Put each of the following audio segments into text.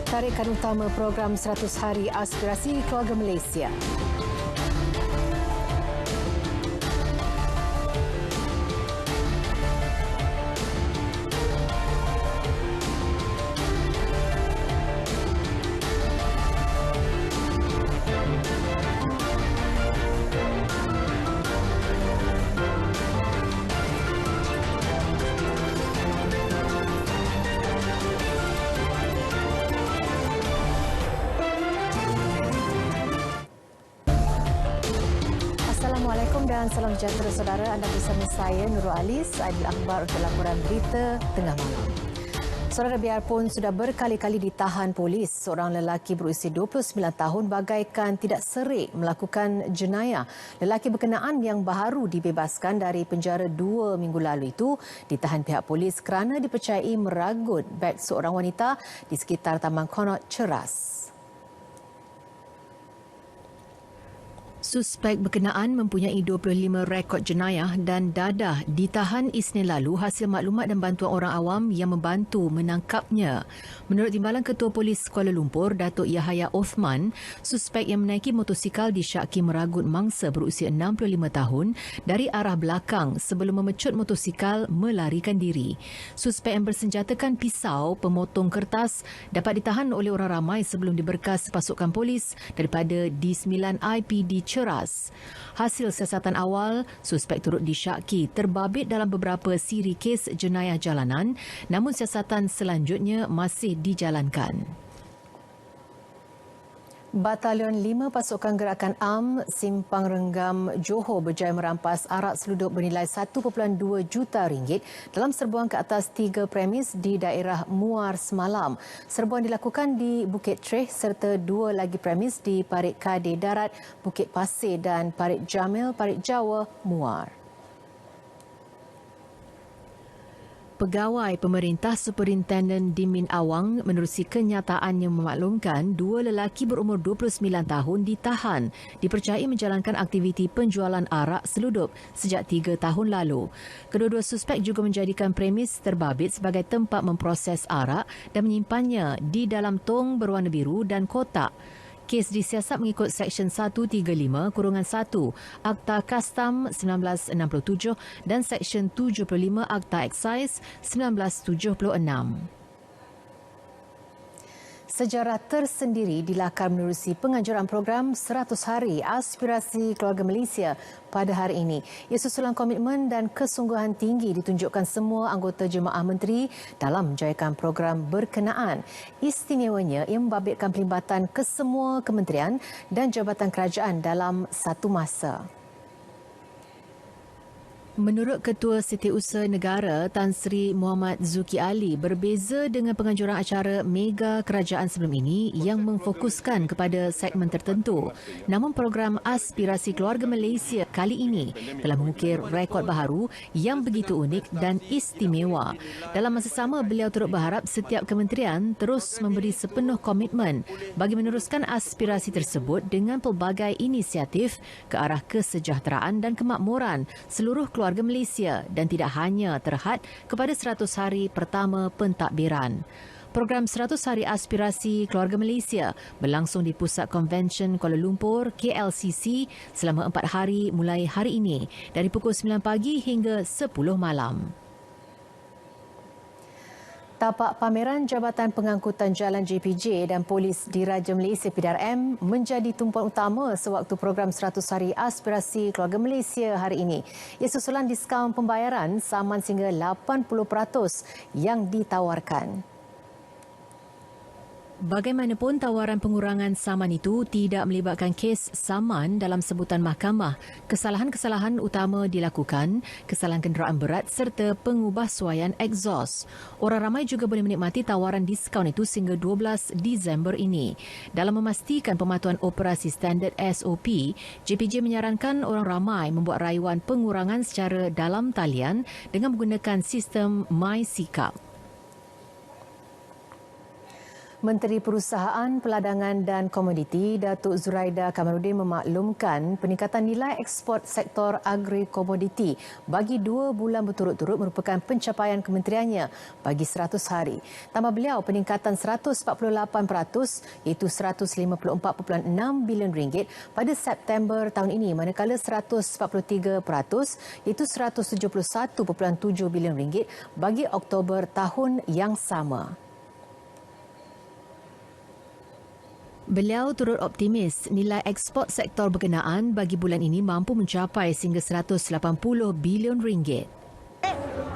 Tarikan utama program 100 Hari Aspirasi Keluarga Malaysia. Assalamualaikum dan salam sejahtera saudara. Anda bersama saya Nurul Alis, Aidil Akhbar untuk laporan berita tengah malam. Saudara, biarpun sudah berkali-kali ditahan polis, seorang lelaki berusia 29 tahun bagaikan tidak serik melakukan jenayah. Lelaki berkenaan yang baru dibebaskan dari penjara 2 minggu lalu itu ditahan pihak polis kerana dipercayai meragut beg seorang wanita di sekitar Taman Connaught Ceras. Suspek berkenaan mempunyai 25 rekod jenayah dan dadah ditahan Isnin lalu hasil maklumat dan bantuan orang awam yang membantu menangkapnya. Menurut Timbalan Ketua Polis Kuala Lumpur, Datuk Yahaya Othman, suspek yang menaiki motosikal disyaki meragut mangsa berusia 65 tahun dari arah belakang sebelum memecut motosikal melarikan diri. Suspek yang bersenjatakan pisau pemotong kertas dapat ditahan oleh orang ramai sebelum diberkas pasukan polis daripada D9 IPD Ceras. Hasil siasatan awal, suspek turut disyaki terbabit dalam beberapa siri kes jenayah jalanan, namun siasatan selanjutnya masih dijalankan. Batalion 5 Pasukan Gerakan AM Simpang Renggam Johor berjaya merampas arak seluduk bernilai 1.2 juta ringgit dalam serbuan ke atas 3 premis di daerah Muar semalam. Serbuan dilakukan di Bukit Treh serta 2 lagi premis di Parit Kadir Darat, Bukit Pasir dan Parit Jamil, Parit Jawa, Muar. Pegawai Pemerintah Superintenden Dimin Awang menerusi kenyataan yang memaklumkan 2 lelaki berumur 29 tahun ditahan dipercayai menjalankan aktiviti penjualan arak seludup sejak 3 tahun lalu. Kedua-dua suspek juga menjadikan premis terbabit sebagai tempat memproses arak dan menyimpannya di dalam tong berwarna biru dan kotak. Kes disiasat mengikut Seksyen 135-1 Akta Kastam 1967 dan Seksyen 75 Akta Eksais 1976. Sejarah tersendiri dilakar menerusi penganjuran program 100 Hari Aspirasi Keluarga Malaysia pada hari ini. Ia susulan komitmen dan kesungguhan tinggi ditunjukkan semua anggota jemaah menteri dalam menjayakan program berkenaan. Istimewanya, ia membabitkan pelibatan kesemua kementerian dan jabatan kerajaan dalam satu masa. Menurut Ketua Setiausaha Negara Tan Sri Muhammad Zuki Ali, berbeza dengan penganjuran acara mega kerajaan sebelum ini yang memfokuskan kepada segmen tertentu. Namun program Aspirasi Keluarga Malaysia kali ini telah mengukir rekod baharu yang begitu unik dan istimewa. Dalam masa sama, beliau turut berharap setiap kementerian terus memberi sepenuh komitmen bagi meneruskan aspirasi tersebut dengan pelbagai inisiatif ke arah kesejahteraan dan kemakmuran seluruh keluarga Malaysia dan tidak hanya terhad kepada 100 hari pertama pentadbiran. Program 100 Hari Aspirasi Keluarga Malaysia berlangsung di Pusat Konvensyen Kuala Lumpur, KLCC, selama 4 hari mulai hari ini dari pukul 9 pagi hingga 10 malam. Tapak pameran Jabatan Pengangkutan Jalan JPJ dan Polis Diraja Malaysia PDRM menjadi tumpuan utama sewaktu program 100 Hari Aspirasi Keluarga Malaysia hari ini. Ia susulan diskaun pembayaran saman sehingga 80% yang ditawarkan. Bagaimanapun, tawaran pengurangan saman itu tidak melibatkan kes saman dalam sebutan mahkamah. Kesalahan-kesalahan utama dilakukan, kesalahan kenderaan berat serta pengubahsuaian egzos. Orang ramai juga boleh menikmati tawaran diskaun itu sehingga 12 Disember ini. Dalam memastikan pematuhan operasi standard SOP, JPJ menyarankan orang ramai membuat rayuan pengurangan secara dalam talian dengan menggunakan sistem MySikap. Menteri Perusahaan, Peladangan dan Komoditi Datuk Zuraida Kamaluddin memaklumkan peningkatan nilai ekspor sektor agri-komoditi bagi 2 bulan berturut-turut merupakan pencapaian kementeriannya bagi 100 hari. Tambah beliau, peningkatan 148% iaitu RM154.6 bilion pada September tahun ini, manakala 143% iaitu RM171.7 bilion bagi Oktober tahun yang sama. Beliau turut optimis nilai ekspor sektor berkenaan bagi bulan ini mampu mencapai sehingga RM180 bilion.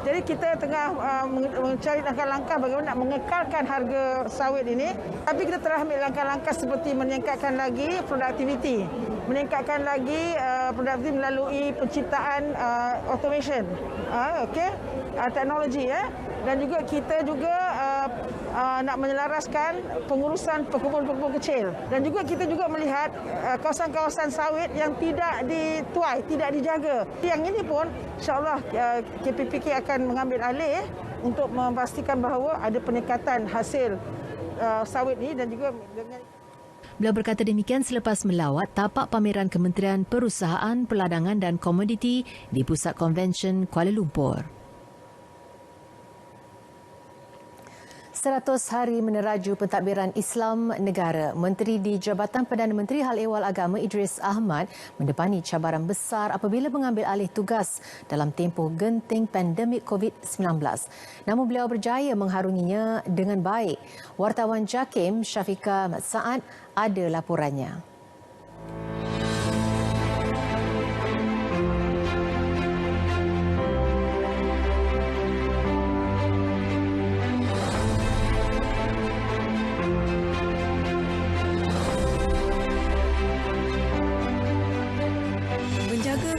Jadi kita tengah mencari langkah-langkah bagaimana nak mengekalkan harga sawit ini. Tapi kita telah ambil langkah-langkah seperti meningkatkan lagi produktiviti. Meningkatkan lagi produktiviti melalui penciptaan automation, teknologi. Dan juga kita nak menyelaraskan pengurusan pekebun-pekebun kecil. Dan juga kita juga melihat kawasan-kawasan sawit yang tidak dituai, tidak dijaga. Yang ini pun insya-Allah KPPK akan mengambil alih untuk memastikan bahawa ada peningkatan hasil sawit ini dan juga dengan Beliau berkata demikian selepas melawat tapak pameran Kementerian Perusahaan, Peladangan dan Komoditi di Pusat Konvensyen Kuala Lumpur. 100 hari meneraju pentadbiran Islam negara, Menteri di Jabatan Perdana Menteri Hal Ehwal Agama Idris Ahmad mendepani cabaran besar apabila mengambil alih tugas dalam tempoh genting pandemik COVID-19. Namun beliau berjaya mengharunginya dengan baik. Wartawan JAKIM Syafiqah Mat Saad ada laporannya.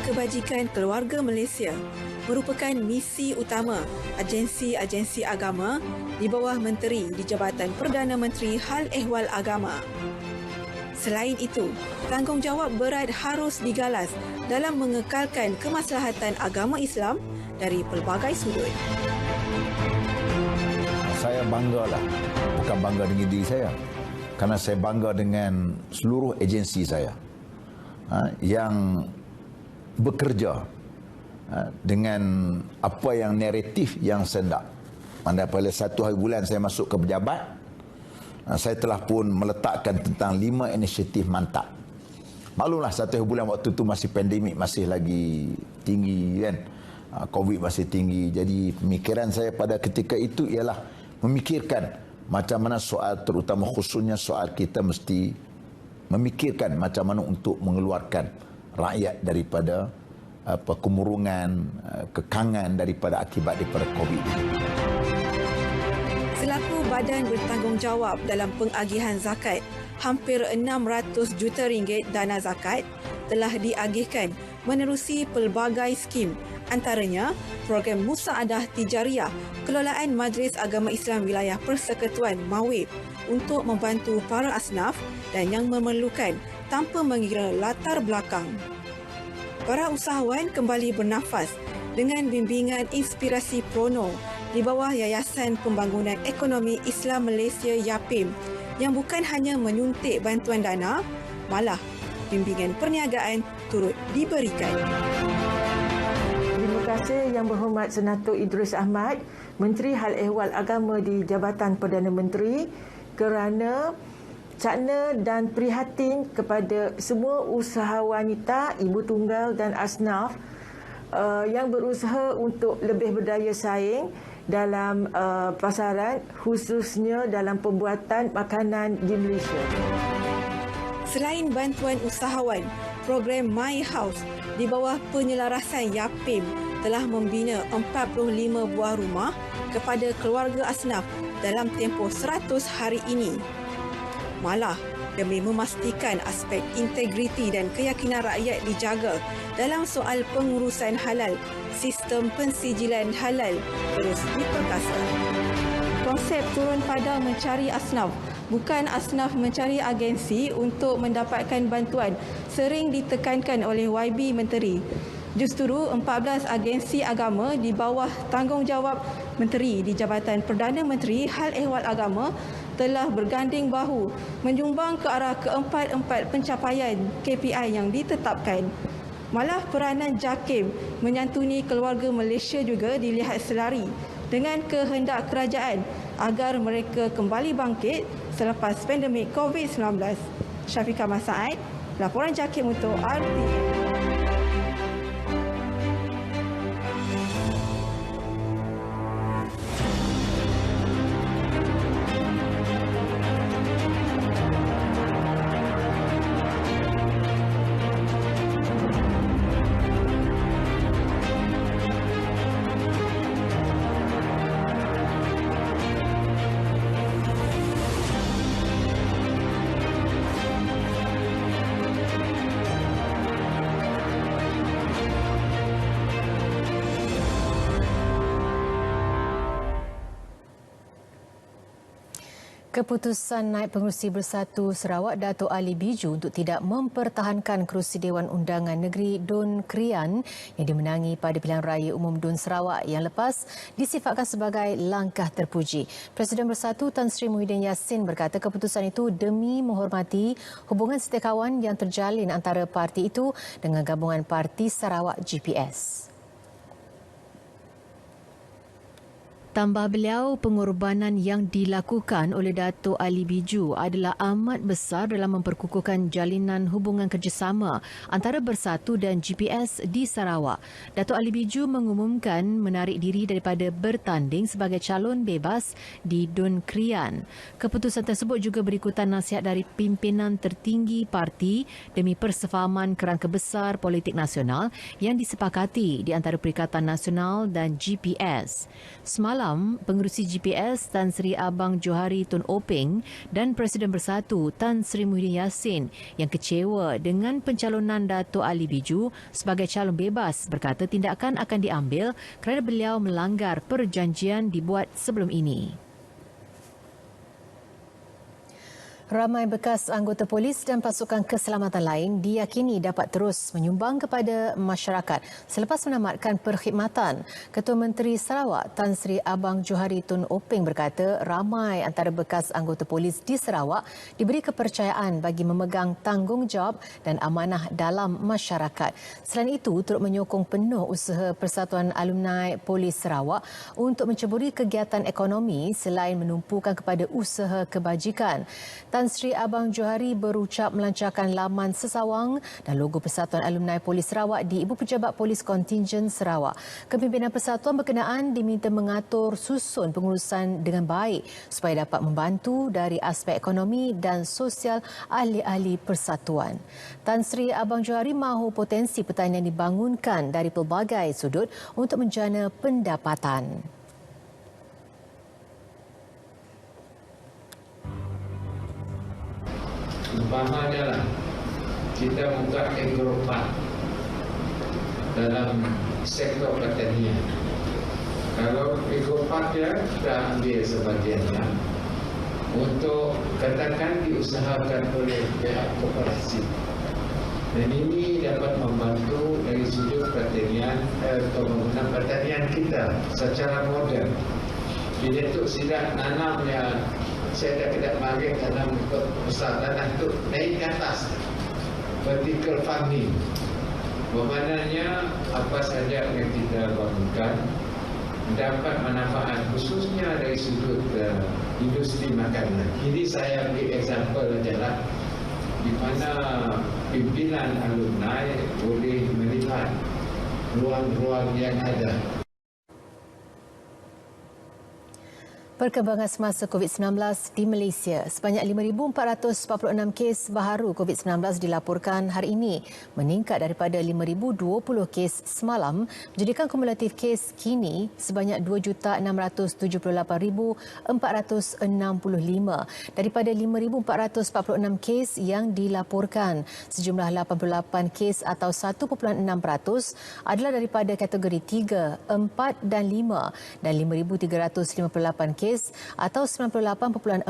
Kebajikan keluarga Malaysia merupakan misi utama agensi-agensi agama di bawah Menteri di Jabatan Perdana Menteri Hal Ehwal Agama. Selain itu, tanggungjawab berat harus digalas dalam mengekalkan kemaslahatan agama Islam dari pelbagai sudut. Saya banggalah, bukan bangga dengan diri saya, kerana saya bangga dengan seluruh agensi saya yang bekerja dengan apa yang naratif yang sendak. Pada 1 hari bulan saya masuk ke pejabat, saya telah pun meletakkan tentang 5 inisiatif mantap. Maklumlah 1 hari bulan waktu itu masih pandemik, masih lagi tinggi kan. COVID masih tinggi. Jadi pemikiran saya pada ketika itu ialah memikirkan macam mana soal, terutama khususnya soal kita mesti memikirkan macam mana untuk mengeluarkan rakyat daripada kemurungan, kekangan daripada akibat daripada COVID. Selaku badan bertanggungjawab dalam pengagihan zakat, hampir 600 juta ringgit dana zakat telah diagihkan menerusi pelbagai skim, antaranya program Musaadah Tijariah kelolaan Majlis Agama Islam Wilayah Persekutuan MAWIP untuk membantu para asnaf dan yang memerlukan tanpa mengira latar belakang. Para usahawan kembali bernafas dengan bimbingan inspirasi Prono di bawah Yayasan Pembangunan Ekonomi Islam Malaysia YAPIM yang bukan hanya menyuntik bantuan dana, malah bimbingan perniagaan turut diberikan. Terima kasih Yang Berhormat Senator Idris Ahmad, Menteri Hal Ehwal Agama di Jabatan Perdana Menteri, kerana cakna dan prihatin kepada semua usaha wanita, ibu tunggal dan asnaf yang berusaha untuk lebih berdaya saing dalam pasaran, khususnya dalam pembuatan makanan di Malaysia. Selain bantuan usahawan, program My House di bawah penyelarasan YAPIM telah membina 45 buah rumah kepada keluarga asnaf dalam tempoh 100 hari ini. Malah, demi memastikan aspek integriti dan keyakinan rakyat dijaga dalam soal pengurusan halal, sistem pensijilan halal terus diperkasa. Konsep turun padang mencari asnaf, bukan asnaf mencari agensi untuk mendapatkan bantuan, sering ditekankan oleh YB Menteri. Justru 14 agensi agama di bawah tanggungjawab Menteri di Jabatan Perdana Menteri Hal Ehwal Agama telah berganding bahu menyumbang ke arah keempat-empat pencapaian KPI yang ditetapkan. Malah peranan JAKIM menyantuni keluarga Malaysia juga dilihat selari dengan kehendak kerajaan agar mereka kembali bangkit selepas pandemik COVID-19. Syafiqah Masaid, laporan JAKIM untuk RTM. Keputusan Naib Pengerusi Bersatu Sarawak Dato' Ali Biju untuk tidak mempertahankan kerusi Dewan Undangan Negeri Dun Krian yang dimenangi pada pilihan raya umum Dun Sarawak yang lepas disifatkan sebagai langkah terpuji. Presiden Bersatu Tan Sri Muhyiddin Yassin berkata keputusan itu demi menghormati hubungan setiakawan yang terjalin antara parti itu dengan gabungan Parti Sarawak GPS. Tambah beliau, pengorbanan yang dilakukan oleh Dato' Ali Biju adalah amat besar dalam memperkukuhkan jalinan hubungan kerjasama antara Bersatu dan GPS di Sarawak. Dato' Ali Biju mengumumkan menarik diri daripada bertanding sebagai calon bebas di Dun Krian. Keputusan tersebut juga berikutan nasihat dari pimpinan tertinggi parti demi persefahaman kerangka besar politik nasional yang disepakati di antara Perikatan Nasional dan GPS. Semalam, Pengerusi GPS Tan Sri Abang Johari Tun Openg dan Presiden Bersatu Tan Sri Muhyiddin Yassin yang kecewa dengan pencalonan Dato' Ali Biju sebagai calon bebas berkata tindakan akan diambil kerana beliau melanggar perjanjian dibuat sebelum ini. Ramai bekas anggota polis dan pasukan keselamatan lain diyakini dapat terus menyumbang kepada masyarakat selepas menamatkan perkhidmatan. Ketua Menteri Sarawak Tan Sri Abang Johari Tun Openg berkata ramai antara bekas anggota polis di Sarawak diberi kepercayaan bagi memegang tanggungjawab dan amanah dalam masyarakat. Selain itu, turut menyokong penuh usaha Persatuan Alumni Polis Sarawak untuk menceburi kegiatan ekonomi selain menumpukan kepada usaha kebajikan. Tan Sri Abang Johari berucap melancarkan laman sesawang dan logo Persatuan Alumni Polis Sarawak di Ibu Pejabat Polis Kontingen Sarawak. Kepimpinan persatuan berkenaan diminta mengatur susun pengurusan dengan baik supaya dapat membantu dari aspek ekonomi dan sosial ahli-ahli persatuan. Tan Sri Abang Johari mahu potensi pertanian dibangunkan dari pelbagai sudut untuk menjana pendapatan. Umpamanya lah, kita buka agropark dalam sektor pertanian. Kalau agropark ya, kita ambil sebagiannya untuk katakan diusahakan oleh pihak koperasi. Dan ini dapat membantu dari sudut pertanian pembangunan pertanian kita secara modern. Jadi untuk sidak nanamnya, saya tidak bagi tanam besar tanah itu naik ke atas vertical farming. Bermaknanya apa saja yang kita bangunkan dapat manfaat khususnya dari sudut industri makanan. Ini saya beri example saja lah di mana pimpinan alumni boleh melihat ruang-ruang yang ada. Perkembangan semasa COVID-19 di Malaysia. Sebanyak 5,446 kes baharu COVID-19 dilaporkan hari ini, meningkat daripada 5,020 kes semalam, menjadikan kumulatif kes kini sebanyak 2,678,465. Daripada 5,446 kes yang dilaporkan, sejumlah 88 kes atau 1.6% adalah daripada kategori 3, 4 dan 5 dan 5,358 kes kes atau 98.4%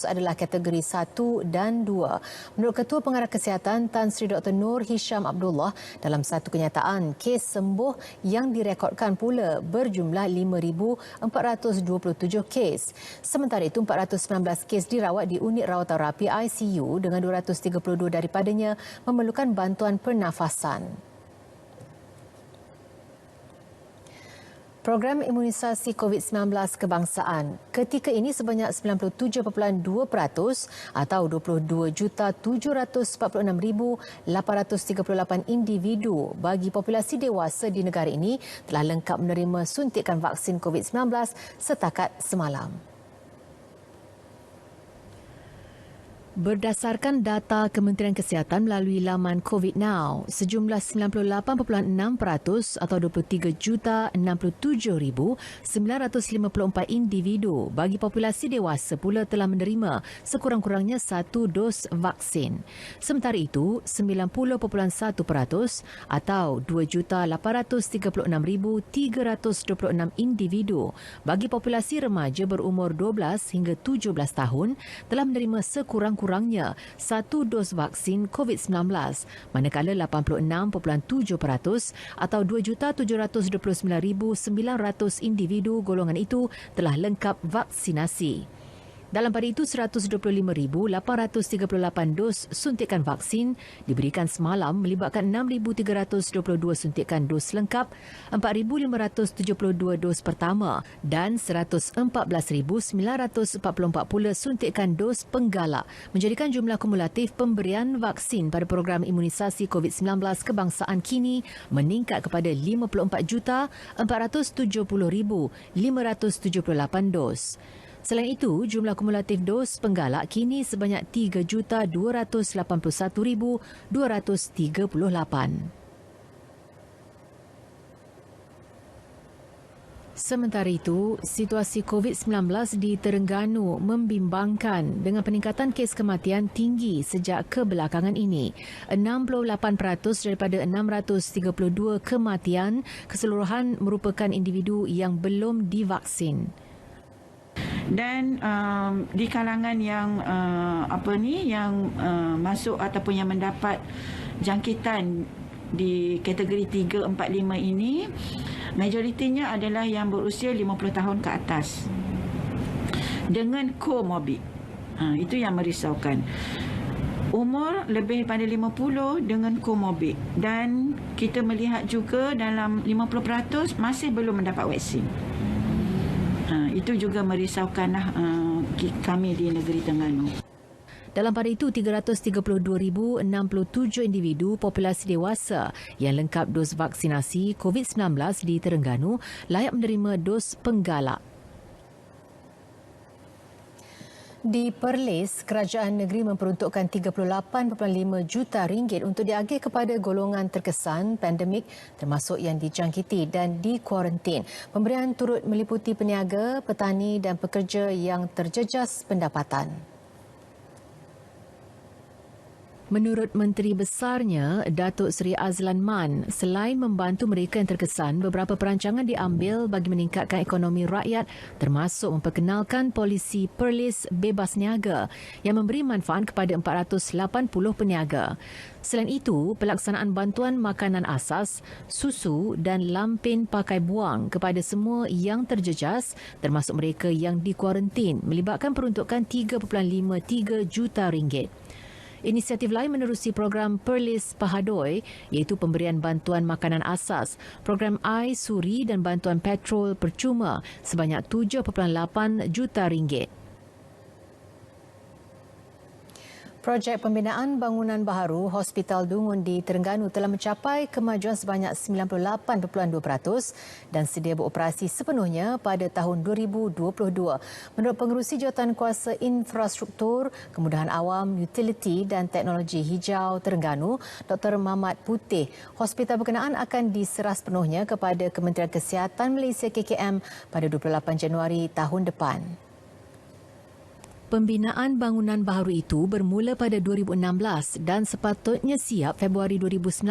adalah kategori 1 dan 2. Menurut Ketua Pengarah Kesihatan Tan Sri Dr. Nur Hisham Abdullah, dalam satu kenyataan, kes sembuh yang direkodkan pula berjumlah 5,427 kes. Sementara itu, 419 kes dirawat di unit rawatan rapi ICU dengan 232 daripadanya memerlukan bantuan pernafasan. Program imunisasi COVID-19 kebangsaan ketika ini sebanyak 97.2% atau 22,746,838 individu bagi populasi dewasa di negara ini telah lengkap menerima suntikan vaksin COVID-19 setakat semalam. Berdasarkan data Kementerian Kesihatan melalui laman COVID Now, sejumlah 98.6% atau 23,067,954 individu bagi populasi dewasa pula telah menerima sekurang-kurangnya 1 dos vaksin. Sementara itu, 90.1% atau 2,836,326 individu bagi populasi remaja berumur 12 hingga 17 tahun telah menerima sekurang-kurangnya 1 dos vaksin COVID-19, manakala 86.7% atau 2,729,900 individu golongan itu telah lengkap vaksinasi. Dalam pada itu, 125,838 dos suntikan vaksin diberikan semalam melibatkan 6,322 suntikan dos lengkap, 4,572 dos pertama dan 114,944 pula suntikan dos penggalak, menjadikan jumlah kumulatif pemberian vaksin pada program imunisasi COVID-19 kebangsaan kini meningkat kepada 54,470,578 dos. Selain itu, jumlah kumulatif dos penggalak kini sebanyak 3,281,238. Sementara itu, situasi COVID-19 di Terengganu membimbangkan dengan peningkatan kes kematian tinggi sejak kebelakangan ini. 68% daripada 632 kematian keseluruhan merupakan individu yang belum divaksin. Dan di kalangan yang masuk ataupun yang mendapat jangkitan di kategori 3, 4, 5 ini, majoritinya adalah yang berusia 50 tahun ke atas dengan komorbid. Itu yang merisaukan. Umur lebih pada 50 dengan komorbid, dan kita melihat juga dalam 50% masih belum mendapat vaksin. Itu juga merisaukanlah kami di negeri Terengganu. Dalam pada itu, 332,067 individu populasi dewasa yang lengkap dos vaksinasi COVID-19 di Terengganu layak menerima dos penggalak. Di Perlis, kerajaan negeri memperuntukkan 38.5 juta ringgit untuk diagih kepada golongan terkesan pandemik termasuk yang dijangkiti dan dikuarantin. Pemberian turut meliputi peniaga, petani dan pekerja yang terjejas pendapatan. Menurut Menteri Besarnya, Datuk Seri Azlan Man, selain membantu mereka yang terkesan, beberapa perancangan diambil bagi meningkatkan ekonomi rakyat termasuk memperkenalkan polisi Perlis Bebas Niaga yang memberi manfaat kepada 480 peniaga. Selain itu, pelaksanaan bantuan makanan asas, susu dan lampin pakai buang kepada semua yang terjejas termasuk mereka yang dikuarantin melibatkan peruntukan 3.53 juta ringgit. Inisiatif lain menerusi program Perlis Pahadoi iaitu pemberian bantuan makanan asas, program air suri dan bantuan petrol percuma sebanyak 7.8 juta ringgit. Projek pembinaan bangunan baharu Hospital Dungun di Terengganu telah mencapai kemajuan sebanyak 98.2% dan sedia beroperasi sepenuhnya pada tahun 2022. Menurut Pengerusi Jawatankuasa Infrastruktur, Kemudahan Awam, Utiliti dan Teknologi Hijau Terengganu, Dr. Mamat Putih, hospital berkenaan akan diserah sepenuhnya kepada Kementerian Kesihatan Malaysia KKM pada 28 Januari tahun depan. Pembinaan bangunan baharu itu bermula pada 2016 dan sepatutnya siap Februari 2019.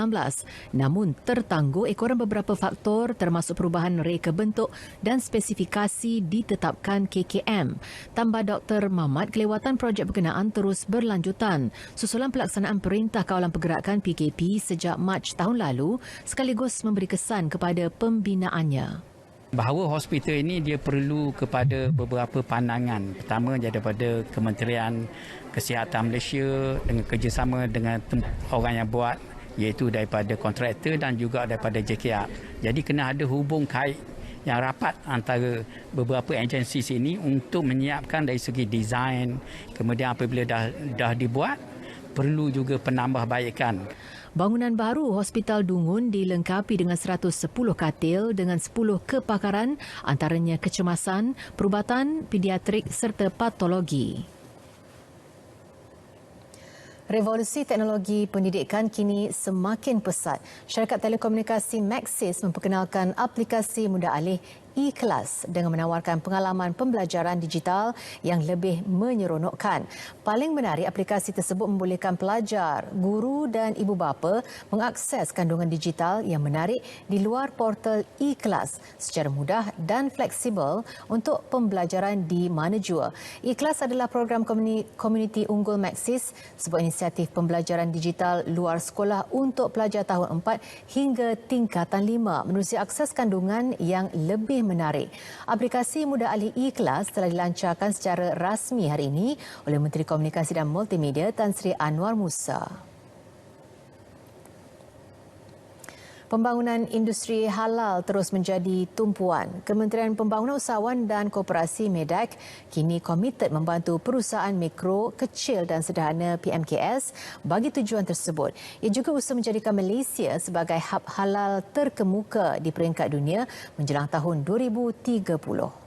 Namun tertangguh ekoran beberapa faktor termasuk perubahan reka bentuk dan spesifikasi ditetapkan KKM. Tambah Dr. Mamat, kelewatan projek berkenaan terus berlanjutan susulan pelaksanaan Perintah Kawalan Pergerakan PKP sejak Mac tahun lalu sekaligus memberi kesan kepada pembinaannya. Bahawa hospital ini dia perlu kepada beberapa pandangan. Pertama daripada Kementerian Kesihatan Malaysia dengan kerjasama dengan orang yang buat, iaitu daripada kontraktor dan juga daripada JKR. Jadi kena ada hubung kait yang rapat antara beberapa agensi ini untuk menyiapkan dari segi desain. Kemudian apabila dah dibuat, perlu juga penambahbaikan. Bangunan baru Hospital Dungun dilengkapi dengan 110 katil dengan 10 kepakaran antaranya kecemasan, perubatan, pediatrik serta patologi. Revolusi teknologi pendidikan kini semakin pesat. Syarikat telekomunikasi Maxis memperkenalkan aplikasi mudah alih e-Kelas dengan menawarkan pengalaman pembelajaran digital yang lebih menyeronokkan. Paling menarik, aplikasi tersebut membolehkan pelajar, guru dan ibu bapa mengakses kandungan digital yang menarik di luar portal e-Kelas secara mudah dan fleksibel untuk pembelajaran di mana jua. E-Kelas adalah program komuniti unggul Maxis, sebuah inisiatif pembelajaran digital luar sekolah untuk pelajar tahun 4 hingga tingkatan 5 menerusi akses kandungan yang lebih menarik. Aplikasi mudah alih e-Kelas telah dilancarkan secara rasmi hari ini oleh Menteri Komunikasi dan Multimedia Tan Sri Anwar Musa. Pembangunan industri halal terus menjadi tumpuan. Kementerian Pembangunan Usahawan dan Koperasi MEDAK kini komited membantu perusahaan mikro, kecil dan sederhana PMKS bagi tujuan tersebut. Ia juga usaha menjadikan Malaysia sebagai hub halal terkemuka di peringkat dunia menjelang tahun 2030.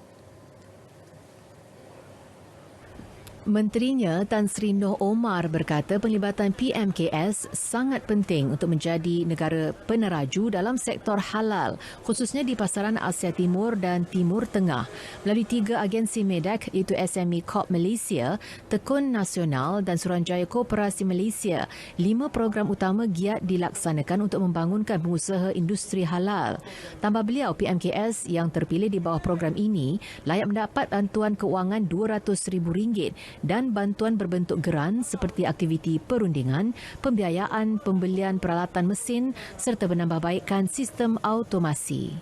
Menterinya Tan Sri Noh Omar berkata penglibatan PMKS sangat penting untuk menjadi negara peneraju dalam sektor halal, khususnya di pasaran Asia Timur dan Timur Tengah. Melalui 3 agensi MEDAK iaitu SME Corp Malaysia, Tekun Nasional dan Suruhanjaya Koperasi Malaysia, 5 program utama giat dilaksanakan untuk membangunkan pengusaha industri halal. Tambah beliau, PMKS yang terpilih di bawah program ini layak mendapat bantuan keuangan RM200,000 dan bantuan berbentuk geran seperti aktiviti perundingan, pembiayaan, pembelian peralatan mesin serta penambahbaikan sistem automasi.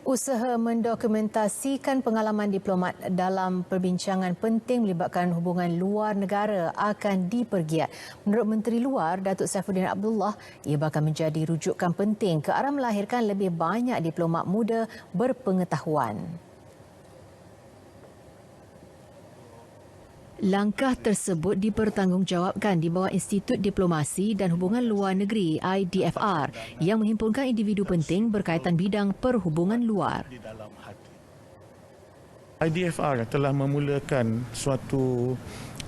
Usaha mendokumentasikan pengalaman diplomat dalam perbincangan penting melibatkan hubungan luar negara akan dipergiat. Menurut Menteri Luar Datuk Saifuddin Abdullah, ia bakal menjadi rujukan penting ke arah melahirkan lebih banyak diplomat muda berpengetahuan. Langkah tersebut dipertanggungjawabkan di bawah Institut Diplomasi dan Hubungan Luar Negeri IDFR yang menghimpunkan individu penting berkaitan bidang perhubungan luar. IDFR telah memulakan suatu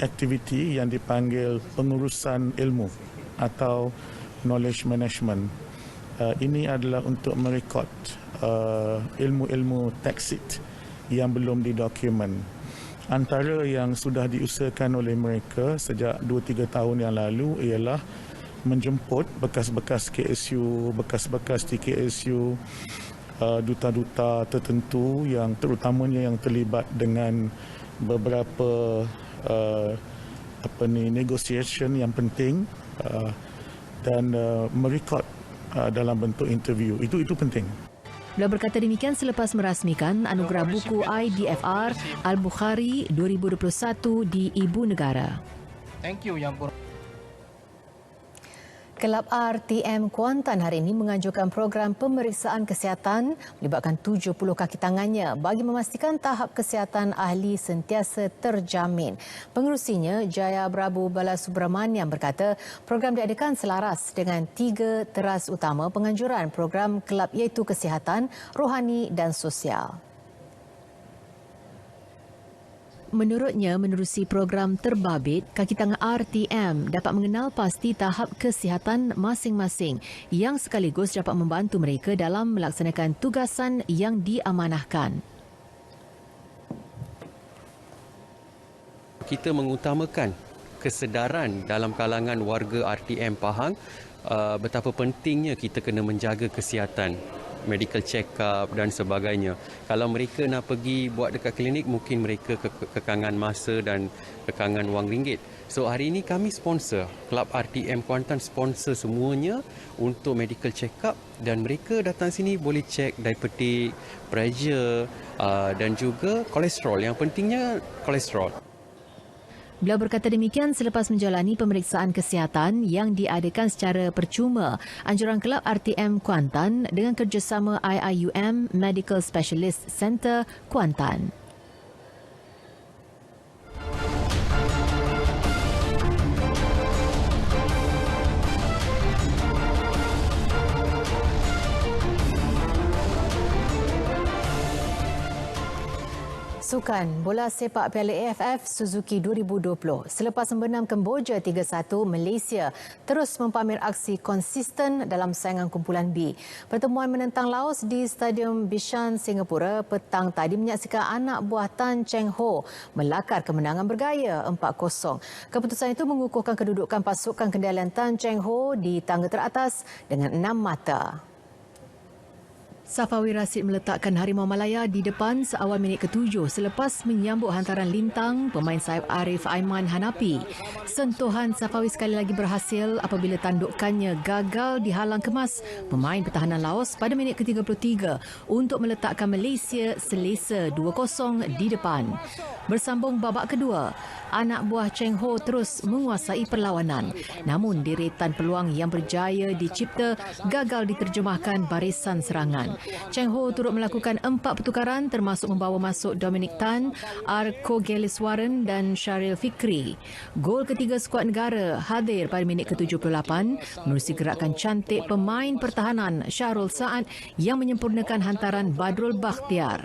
aktiviti yang dipanggil pengurusan ilmu atau knowledge management. Ini adalah untuk merekod ilmu-ilmu teksit yang belum didokumen. Antara yang sudah diusahakan oleh mereka sejak 2-3 tahun yang lalu ialah menjemput bekas-bekas KSU, bekas-bekas TKSU, duta-duta tertentu yang terutamanya yang terlibat dengan beberapa negotiation yang penting dan merekod dalam bentuk interview. Itu penting. Beliau berkata demikian selepas merasmikan anugerah buku IDFR Al-Bukhari 2021 di Ibu Negara. Thank you Yang Purna. Kelab RTM Kuantan hari ini menganjurkan program pemeriksaan kesihatan melibatkan 70 kaki tangannya bagi memastikan tahap kesihatan ahli sentiasa terjamin. Pengerusinya, Jaya Prabu Balasubramaniam berkata program diadakan selaras dengan 3 teras utama penganjuran program kelab iaitu kesihatan, rohani dan sosial. Menurutnya, menerusi program terbabit, kaki tangan RTM dapat mengenal pasti tahap kesihatan masing-masing yang sekaligus dapat membantu mereka dalam melaksanakan tugasan yang diamanahkan. Kita mengutamakan kesedaran dalam kalangan warga RTM Pahang betapa pentingnya kita kena menjaga kesihatan, medical check-up dan sebagainya. Kalau mereka nak pergi buat dekat klinik, mungkin mereka kekangan masa dan kekangan wang ringgit. So hari ini kami sponsor, Kelab RTM Kuantan sponsor semuanya untuk medical check-up dan mereka datang sini boleh cek diabetes, pressure dan juga kolesterol. Yang pentingnya kolesterol. Beliau berkata demikian selepas menjalani pemeriksaan kesihatan yang diadakan secara percuma anjuran Kelab RTM Kuantan dengan kerjasama IIUM Medical Specialist Centre Kuantan. Sukan bola sepak Piala AFF Suzuki 2020. Selepas membenam Kemboja 3-1, Malaysia terus mempamer aksi konsisten dalam saingan kumpulan B. Pertemuan menentang Laos di Stadium Bishan, Singapura petang tadi menyaksikan anak buah Tan Cheng Ho melakar kemenangan bergaya 4-0. Keputusan itu mengukuhkan kedudukan pasukan kendalian Tan Cheng Ho di tangga teratas dengan 6 mata. Safawi Rashid meletakkan Harimau Malaya di depan seawal minit ke-7 selepas menyambut hantaran lintang pemain sayap Arif Aiman Hanapi. Sentuhan Safawi sekali lagi berhasil apabila tandukannya gagal dihalang kemas pemain pertahanan Laos pada minit ke-33 untuk meletakkan Malaysia selesa 2-0 di depan. Bersambung babak kedua, anak buah Cheng Ho terus menguasai perlawanan. Namun deretan peluang yang berjaya dicipta gagal diterjemahkan barisan serangan. Cheng Ho turut melakukan 4 pertukaran termasuk membawa masuk Dominic Tan, Arko Geliswaran dan Syaril Fikri. Gol ketiga skuad negara hadir pada minit ke-78 menerusi gerakan cantik pemain pertahanan Syahrul Saad yang menyempurnakan hantaran Badrul Bakhtiar.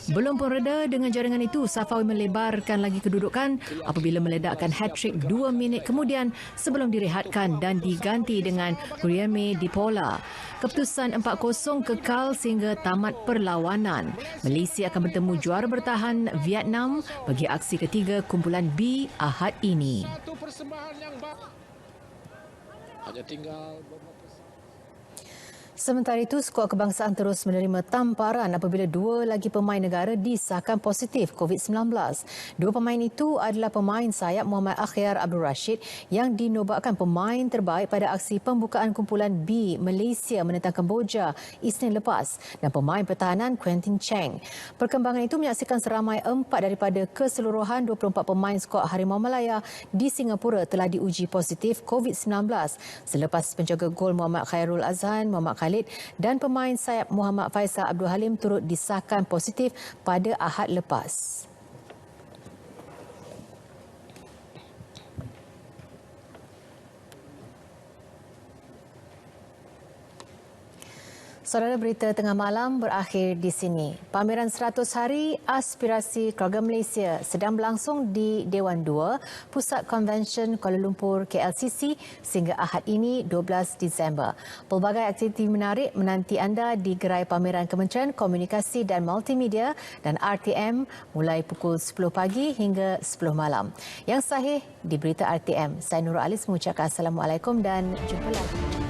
Belum pun reda dengan jaringan itu, Safawi melebarkan lagi kedudukan apabila meledakkan hat-trick 2 minit kemudian sebelum direhatkan dan diganti dengan Guilherme Dipola. Keputusan 4-0 kekal sehingga tamat perlawanan. Malaysia akan bertemu juara bertahan Vietnam bagi aksi ketiga kumpulan B Ahad ini. Hanya tinggal Sementara itu, skuad kebangsaan terus menerima tamparan apabila 2 lagi pemain negara disahkan positif COVID-19. 2 pemain itu adalah pemain sayap Muhammad Akhyar Abdul Rashid yang dinobatkan pemain terbaik pada aksi pembukaan kumpulan B Malaysia menentang Kemboja Isnin lepas dan pemain pertahanan Quentin Cheng. Perkembangan itu menyaksikan seramai 4 daripada keseluruhan 24 pemain skuad Harimau Malaya di Singapura telah diuji positif COVID-19 selepas penjaga gol Muhammad Khairul Azhan, Muhammad Khalid dan pemain sayap Muhammad Faisal Abdul Halim turut disahkan positif pada Ahad lepas. Saudara, berita tengah malam berakhir di sini. Pameran 100 Hari Aspirasi Keluarga Malaysia sedang berlangsung di Dewan 2, Pusat Konvensyen Kuala Lumpur KLCC sehingga Ahad ini 12 Disember. Pelbagai aktiviti menarik menanti anda di gerai pameran Kementerian Komunikasi dan Multimedia dan RTM mulai pukul 10 pagi hingga 10 malam. Yang sahih di Berita RTM. Saya Nurul Alis mengucapkan Assalamualaikum dan jumpa lagi.